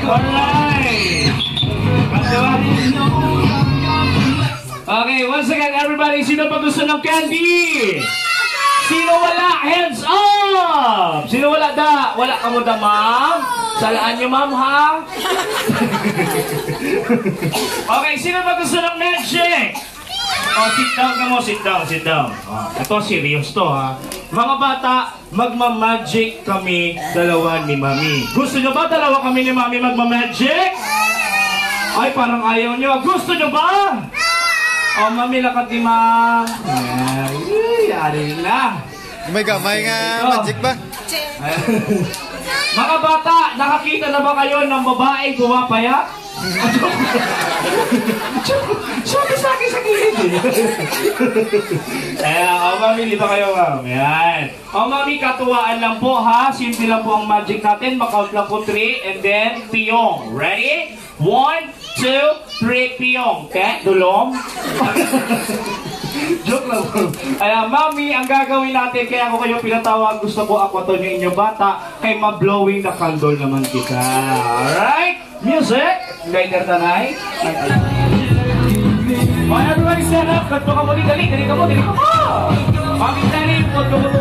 Alright. Okay, once again, everybody, sino pa gusto ng candy? Sino wala? Hands up! Sino wala da? Wala ka mo da, ma'am? Salaan niyo, ma'am, ha? Okay, sino pa gusto ng magic? Oh, sit down ka mo, sit down, sit down. Oh, ito, serious to, ha? Mga bata, magmamagic kami dalawa ni Mami. Gusto nyo ba dalawa kami ni Mami magmamagic? Ay, parang ayaw nyo. Gusto nyo ba? Oh, Mami, lakad ni Ma'am. Yari na. May gamay nga magic ba? Mga bata, nakakita na ba kayo ng babaeng pumapaya? Sabi sa akin sa gilid eh. Mami, di ba kayo, ma'am? Yan. Mami, katuwaan lang po, ha? Simple lang po ang magic natin. Makount lang po 3 and then piyong. Ready? 1, 2, 3, piyong. Okay? Dulong? Joke lang po. Mami, ang gagawin natin, kaya ako kayo pinatawag, gusto ko ako to yung inyo bata, kay ma-blowing na candle naman kita. Alright? Music? Later tanay. Everybody stand up. Ganto ka mo, dali ka mo. Mami, dali. Ganto mo.